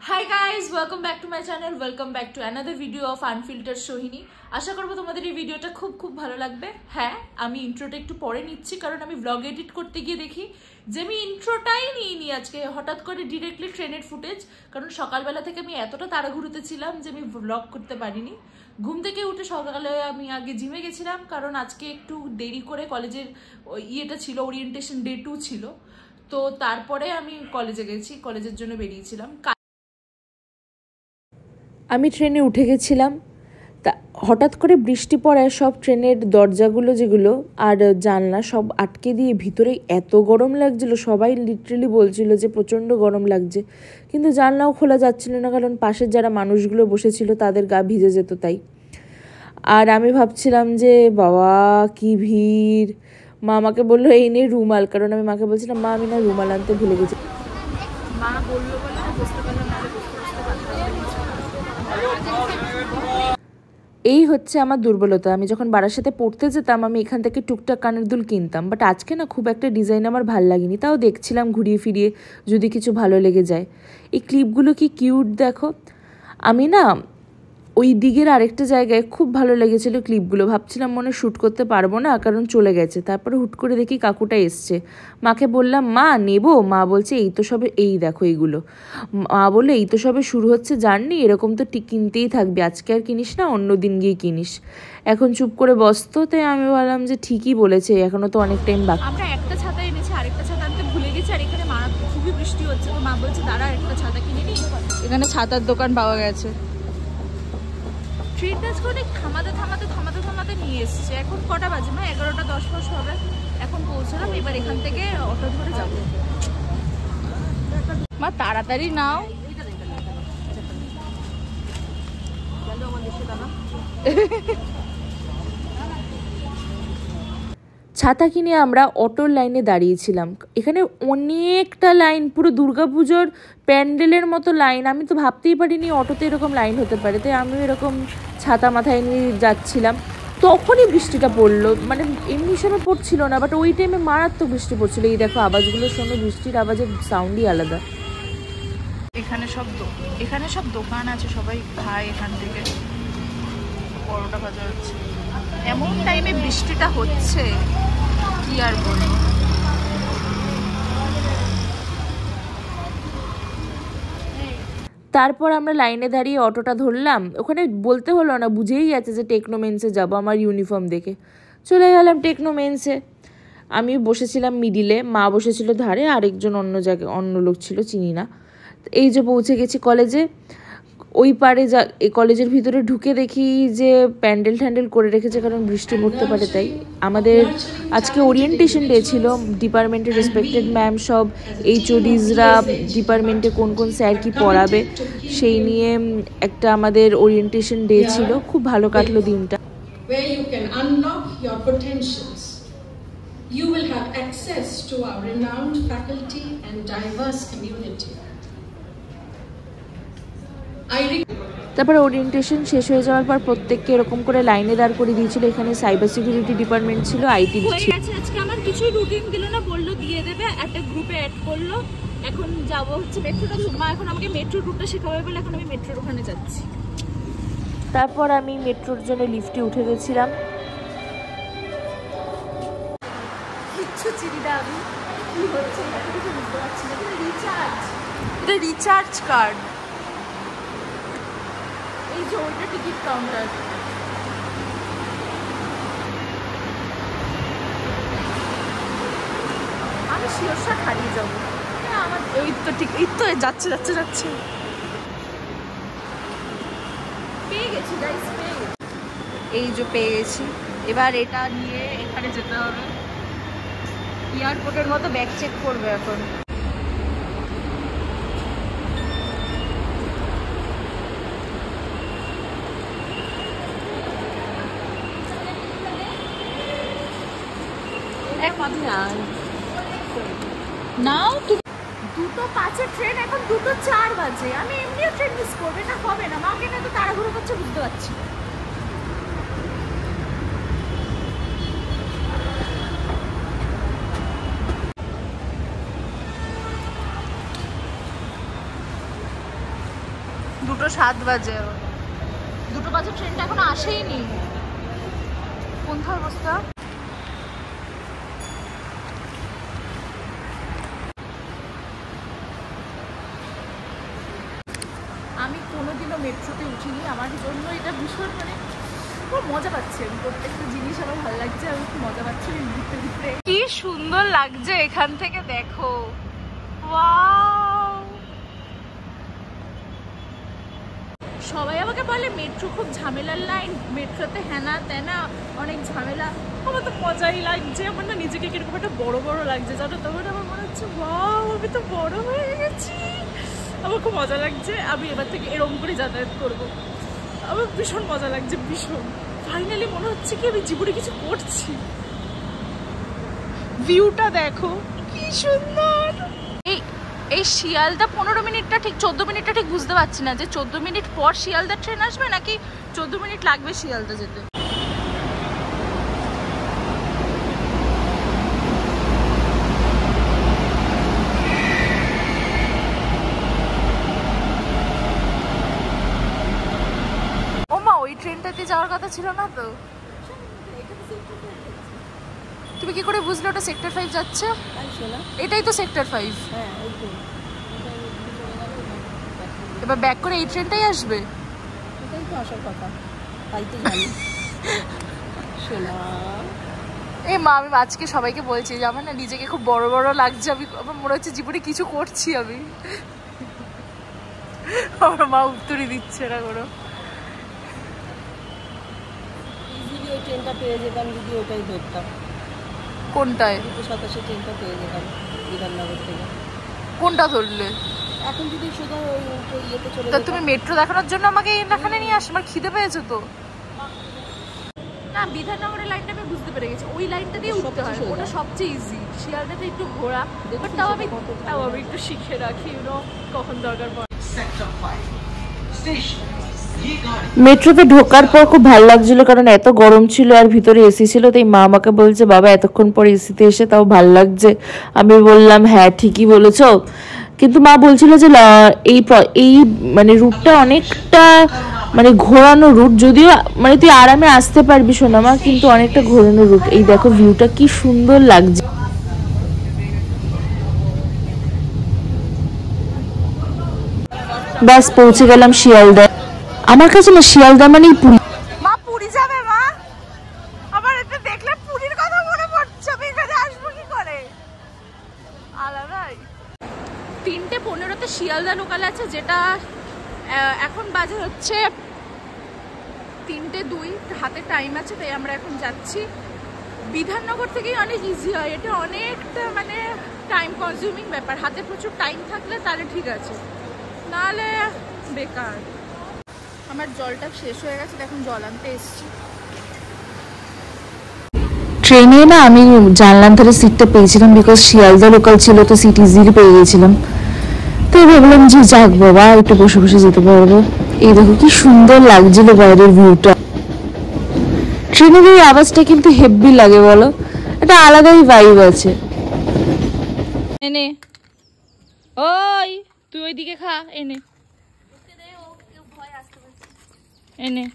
Hi guys, welcome back to my channel. Welcome back to another video of Unfiltered Sohini. আশা করব তোমাদের এই ভিডিওটা খুব ভালো লাগবে। হ্যাঁ, আমি ইন্ট্রোটা একটু পরে নিচ্ছি কারণ আমি ব্লগ এডিট করতে গিয়ে দেখি যে আমি ইন্ট্রোটাই নিইনি আজকে, হঠাৎ করে ডিরেক্টলি ট্রেনের ফুটেজ। কারণ সকালবেলা থেকে আমি এতটা তাড়াহুড়োতে ছিলাম যে আমি ব্লগ করতে পারিনি। ঘুম থেকে উঠে সকালে আমি আগে জিমে গেছিলাম কারণ আজকে একটু দেরি করে কলেজের ইয়েটা ছিল, ওরিয়েন্টেশন ডে 2 ছিল। তো তারপরে আমি কলেজে গেছি, কলেজের জন্য বেরিয়েছিলাম। আমি ট্রেনে উঠে গেছিলাম, তা হঠাৎ করে বৃষ্টি পড়ায় সব ট্রেনের দরজাগুলো যেগুলো আর জানলা সব আটকে দিয়ে ভিতরে এত গরম লাগছিল, সবাই লিটারেলি বলছিল যে প্রচণ্ড গরম লাগছে, কিন্তু জানলাও খোলা যাচ্ছিল না কারণ পাশের যারা মানুষগুলো বসেছিল তাদের গা ভিজে যেত তাই। আর আমি ভাবছিলাম যে বাবা কি ভিড়। মা আমাকে বললো এই নিয়ে রুমাল, কারণ আমি মাকে বলছিলাম মা আমি না রুমাল আনতে ভুলে গেছি। মা বললো বলে বুঝতে পারলাম না। এই হচ্ছে আমার দুর্বলতা। আমি যখন বারাসাতে পড়তে যেতাম আমি এখান থেকে টুকটাক কানের দুল কিনতাম, বাট আজকে না খুব একটা ডিজাইন আমার ভাল লাগেনি, তাও দেখছিলাম ঘুরিয়ে ফিরিয়ে যদি কিছু ভালো লেগে যায়। এই ক্লিপগুলো কি কিউট দেখো। আমি না ওই দিকের আরেকটা জায়গায় খুব ভালো লেগেছিলো ক্লিপগুলো, ভাবছিলাম মনে শ্যুট করতে পারবো না কারণ চলে গেছে। তারপরে হুট করে দেখি কাকুটা এসছে, মাকে বললাম মা নেবো, মা বলছে এই তো সবে, এই দেখো এইগুলো। মা বললো এই তো সবে শুরু হচ্ছে জার্নি, এরকম তো কিনতেই থাকবি, আজকে আর কিনিস না অন্য দিন গিয়ে কিনিস, এখন চুপ করে বসতো। তাই আমি বললাম যে ঠিকই বলেছে, এখনো তো অনেক টাইম বাকি। আমরা একটা ছাতা এনেছি, আরেকটা ছাতা আনতে ভুলে গেছি, আর এখানে মারাত্মক খুবই বৃষ্টি হচ্ছে। তো মা বলছে দাঁড়া একটা ছাতা কিনে নি, এখানে ছাতার দোকান পাওয়া গেছে। ট্রেনটা করে থামাতে নিয়ে এসছে। এখন কটা বাজে? মা 11টা 10 হবে। এখন পৌঁছলাম, এবার এখান থেকে অটো ধরে যাব। মা তাড়াতাড়ি নাও। ছাতা কিনে আমরা অটোর লাইনে দাঁড়িয়েছিলাম। এখানে অনেকটা লাইন, পুরো দুর্গাপুজোর প্যান্ডেলের মতো লাইন। আমি তো ভাবতেই পারিনি অটোতে এরকম লাইন হতে পারে, তাই আমিও এরকম ছাতা মাথায় নিয়ে যাচ্ছিলাম। তখনই বৃষ্টিটা পড়লো, মানে এমনি সময় পড়ছিল না, বাট ওই টাইমে মারাত্মক বৃষ্টি পড়ছিল। এই দেখো আওয়াজগুলো শোনো, বৃষ্টির আওয়াজের সাউন্ডই আলাদা। এখানে সব দোকান আছে, সবাই খায় এখান থেকে। পরোটা ভাজা হচ্ছে, এমন টাইমে বৃষ্টিটা হচ্ছে কি আর বলবো। তারপর আমরা লাইনে দাঁড়িয়ে অটোটা ধরলাম। ওখানে বলতে হলো না, বুঝেই গেছে যে টেকনোমেন্সে যাবো। আমার ইউনিফর্ম দেখে চলে গেলাম টেকনোমেন্সে। আমি বসেছিলাম মিডিলে, মা বসেছিল ধারে, আরেকজন অন্য জায়গায়, অন্য লোক ছিল চিনি না। এই যে পৌঁছে গেছি কলেজে। ওই পারে এই কলেজের ভিতরে ঢুকে দেখি যে প্যান্ডেল ট্যান্ডেল করে রেখেছে কারণ বৃষ্টি পড়তে পারে তাই। আমাদের আজকে ওরিয়েন্টেশন ডে ছিল, ডিপার্টমেন্টের রেসপেক্টেড ম্যাম সব এইচওডিজরা ডিপার্টমেন্টে কোন কোন স্যার কি পড়াবে সেই নিয়ে একটা আমাদের ওরিয়েন্টেশন ডে ছিল। খুব ভালো কাটলো দিনটা। You will have access to our renowned faculty and diverse community. তারপরে ওরিয়েন্টেশন শেষ হয়ে যাওয়ার পর প্রত্যেককে এরকম করে লাইনে দাঁড় করে দিয়েছিল। এখানে সাইবার সিকিউরিটি ডিপার্টমেন্ট ছিল, আইটি ছিল। আজকে আমার কিছুই রুটিন দিল না, বললো দিয়ে দেবে, একটা গ্রুপে অ্যাড করলো। এখন যাবো হচ্ছে মেট্রোটা, মা এখন আমাকে মেট্রো রুটটা শেখাবে বলে এখন আমি মেট্রোর ওখানে যাচ্ছি। তারপর আমি মেট্রোর জন্য লিফটে উঠে গেছিলাম। কিচ্ছু চিনি না আমি, কি হচ্ছে বুঝতে পারছি না। এটা রিচার্জ কার্ড, এই যে ওইটা টিকিট কাউন্টার। আমি শিওরশট হারিয়ে যাবো। আমার এই তো ঠিক, এই তো যাচ্ছে পেয়ে গেছি গাইস, পেয়ে গেছি। এই যে পেয়ে গেছি, এবার এটা নিয়ে এখানে যেতে হবে। এয়ারপোর্টের মতো ব্যাগ চেক করবে এখন। নাও 2:05 ট্রেন, এখন 2:04 বাজে। আমি এমনিও ট্রেন মিস করবে না, হবে না। মাকে না তো তাড়াহুড়ো করছে, বুঝতে পারছি। 2:07 বাজে। 2 বাজে ট্রেনটা এখনো আসেইনি। কোনথায় অবস্থা? আমি কোনোদিনও মেট্রোতে উঠিনি, আমার জন্য এটা ভীষণ মানে খুব মজা পাচ্ছি। আমি প্রত্যেকটা জিনিস আমার ভালো লাগছে, আমি খুব মজা পাচ্ছি ঘুরতে ঘুরতে। কি সুন্দর লাগছে এখান থেকে, দেখো। ওয়াও, সবাই আমাকে বলে মেট্রো খুব ঝামেলার লাইন, মেট্রোতে হ্যানা ত্যানা অনেক ঝামেলা। আমার তো মজাই লাগছে, আমার না নিজেকে কিরকম একটা বড় বড় লাগছে জানো। তখন আমার মনে হচ্ছে ওয়াও, আমি তো বড় হয়ে গেছি। আমার খুব মজা লাগছে, আমি এবার থেকে এরকম করে যাতায়াত করবো। আমার ভীষণ মজা লাগছে, ভীষণ। ফাইনালি মনে হচ্ছে কি আমি জীবনে কিছু করছি। ভিউটা দেখো কি সুন্দর। এই শিয়ালদা 15 মিনিটটা ঠিক 14 মিনিটটা ঠিক বুঝতে পারছি না যে 14 মিনিট পর শিয়ালদা ট্রেন আসবে নাকি 14 মিনিট লাগবে শিয়ালদা যেতে। ও মা, ওই ট্রেনটাতে যাওয়ার কথা ছিল না তো? তুমি কি করে বুঝলে ওটা সেক্টর 5 যাচ্ছে? এটাই তো সেক্টর 5। এবার ব্যাক করে এই ট্রেনটাই আসবে। এটাই তো আসার কথা, তাই তো জানি। শোনা এই মা, আমি আজকে সবাইকে বলছি যে আমার না নিজেকে খুব বড় বড় লাগছে। আমার মনে হচ্ছে জীবনে কিছু করছি আমি। আমার মা উত্তরই দিচ্ছে না কোনো। ইজিলি ওই ট্রেনটা পেয়ে যেতাম যদি ওটাই ধরতাম। কোনটায়? 2:27 ট্রেনটা পেয়ে যেতাম বিধাননগর থেকে। কোনটা ধরলে? এখন যদি সোজা ওই ইয়েতে চলে তা তুমি মেট্রো দেখানোর জন্য আমাকে এখানে নিয়ে আসো? আমার খিদে পেয়েছো তো। না, বিধাননগরের লাইনটা আমি বুঝতে পেরে গেছি, ওই লাইনটা দিয়ে উঠতে হয়, ওটা সবচেয়ে ইজি। শিয়ালদাটা একটু ঘোরা, বাট তাও আমি একটু শিখে রাখি, কখন দরকার পড়ে। মেট্রোতে ঢোকার পর খুব ভালো লাগছিল, কারণ এত গরম ছিল আর ভিতরে এসি ছিল। তাই মা আমাকে বলছে বাবা এতক্ষণ পর এসিতে এসে তাও ভালো লাগছে। আমি বললাম হ্যাঁ ঠিকই বলেছো, কিন্তু মা বলছিল যে এই মানে রুটটা অনেকটা মানে ঘোরানো রুট, যদিও মানে তুই আরামে আসতে পারবি শোনা মা, কিন্তু অনেকটা ঘোরানো রুট। এই দেখো ভিউটা কি সুন্দর লাগছে। ব্যাস পৌঁছে গেলাম শিয়ালদা। আমার কাছে না শিয়ালদা মানেই পুরী। মা পুরী যাবে মা? আমার এটা দেখলে পুরীর কথা মনে পড়ছে, আমি এখানে আসবো কি করে? আলাদাই। 3:15-তে শিয়ালদা লোকাল আছে, যেটা এখন বাজে হচ্ছে 3:02। হাতে টাইম আছে, তাই আমরা এখন যাচ্ছি। বিধাননগর থেকেই অনেক ইজি হয়, এটা অনেকটা মানে টাইম কনজিউমিং ব্যাপার। হাতে প্রচুর টাইম থাকলে তাহলে ঠিক আছে, নাহলে বেকার। আমার জলটা শেষ হয়ে গেছে, এখন জল আনতে এসছি। ট্রেনে না আমি জানলার ধারে সিটটা পেয়েছিলাম, বিকজ শিয়ালদা লোকাল ছিল তো সিট ইজিলি পেয়ে গেছিলাম। তো ভাবলাম যে যাক বাবা একটু বসে বসে যেতে পারবো। এই দেখো কি সুন্দর লাগছিল বাইরের ভিউটা। ট্রেনের এই আওয়াজটা কিন্তু হেভি লাগে বলো, একটা আলাদাই ভাইব আছে। এনে ওই তুই ওইদিকে খা, এনে এনে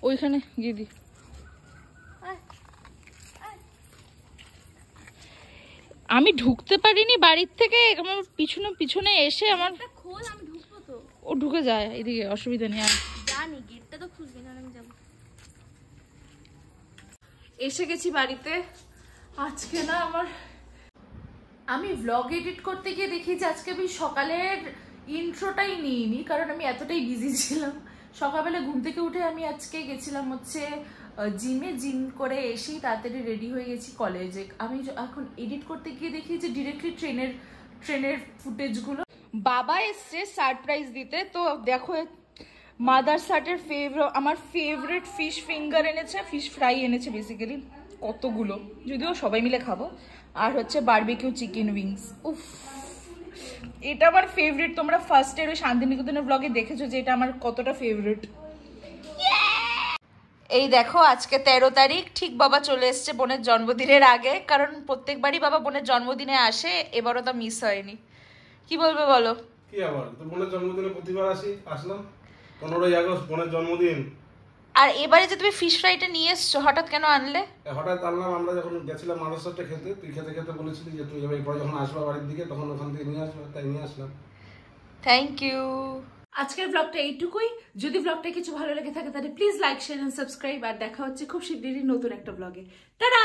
ওইখানে গিয়ে দি। আমি ঢুকতে পারিনি বাড়ির থেকে, আমার পিছনে পিছনে এসে আমার খোল, আমি ঢুকবো তো। ও ঢুকে যায় এদিকে, অসুবিধা নেই। আর জানি গেটটা তো খুলবি না, আমি যাব। এসে গেছি বাড়িতে। আজকে না আমি ভ্লগ এডিট করতে গিয়ে দেখি যে আজকে আমি সকালের ইন্ট্রোটাই নিইনি, কারণ আমি এতটাই বিজি ছিলাম। সকালবেলা ঘুম থেকে উঠে আমি আজকে গেছিলাম হচ্ছে জিম করে এসেই তাড়াতাড়ি রেডি হয়ে গেছি কলেজে। আমি এখন এডিট করতে গিয়ে দেখি যে ডিরেক্টলি ট্রেনের ফুটেজগুলো। বাবা এসছে সারপ্রাইজ দিতে, তো দেখো মাদার সার্টের আমার ফেভারিট ফিশ ফিঙ্গার এনেছে, ফিশ ফ্রাই এনেছে বেসিক্যালি কতগুলো, যদিও সবাই মিলে খাবো। আর হচ্ছে বারবিকিউ চিকেন উইংস। উফ, এটা আমার ফেভারিট। তোমরা ফার্স্টের ওই শান্তিনিকেতনের ব্লগে দেখেছো যে এটা আমার কতটা ফেভারিট। এই দেখো আজকে 13 তারিখ, ঠিক বাবা চলে এসছে বোনের জন্মদিনের আগে, কারণ প্রত্যেকবারই বাবা বোনের জন্মদিনে আসে, এবারও তা মিস হয়নি। কি বলবে বলো? কি আবার তো বোনের জন্মদিনে প্রতিবার আসলাম 15ই আগস্ট বোনের জন্মদিন। আর এবারে যে তুমি ফিশ ফ্রাইটা নিয়ে এসছো হঠাৎ কেন আনলে? হঠাৎ আনলাম, আমরা যখন গেছিলাম মাদারসারটা খেতে, তুই খেতে খেতে বলেছিলি যে তুই এরপরে যখন আসবা বাড়ির দিকে তখন ওখান থেকে নিয়ে আসবা, তাই নিয়ে আসলাম। Thank you. আজকের ব্লগটা এইটুকুই। যদি ব্লগটা কিছু ভালো লেগে থাকে তাহলে please like share and subscribe. আর দেখা হচ্ছে খুব শীঘ্রই নতুন একটা ব্লগে। টাটা।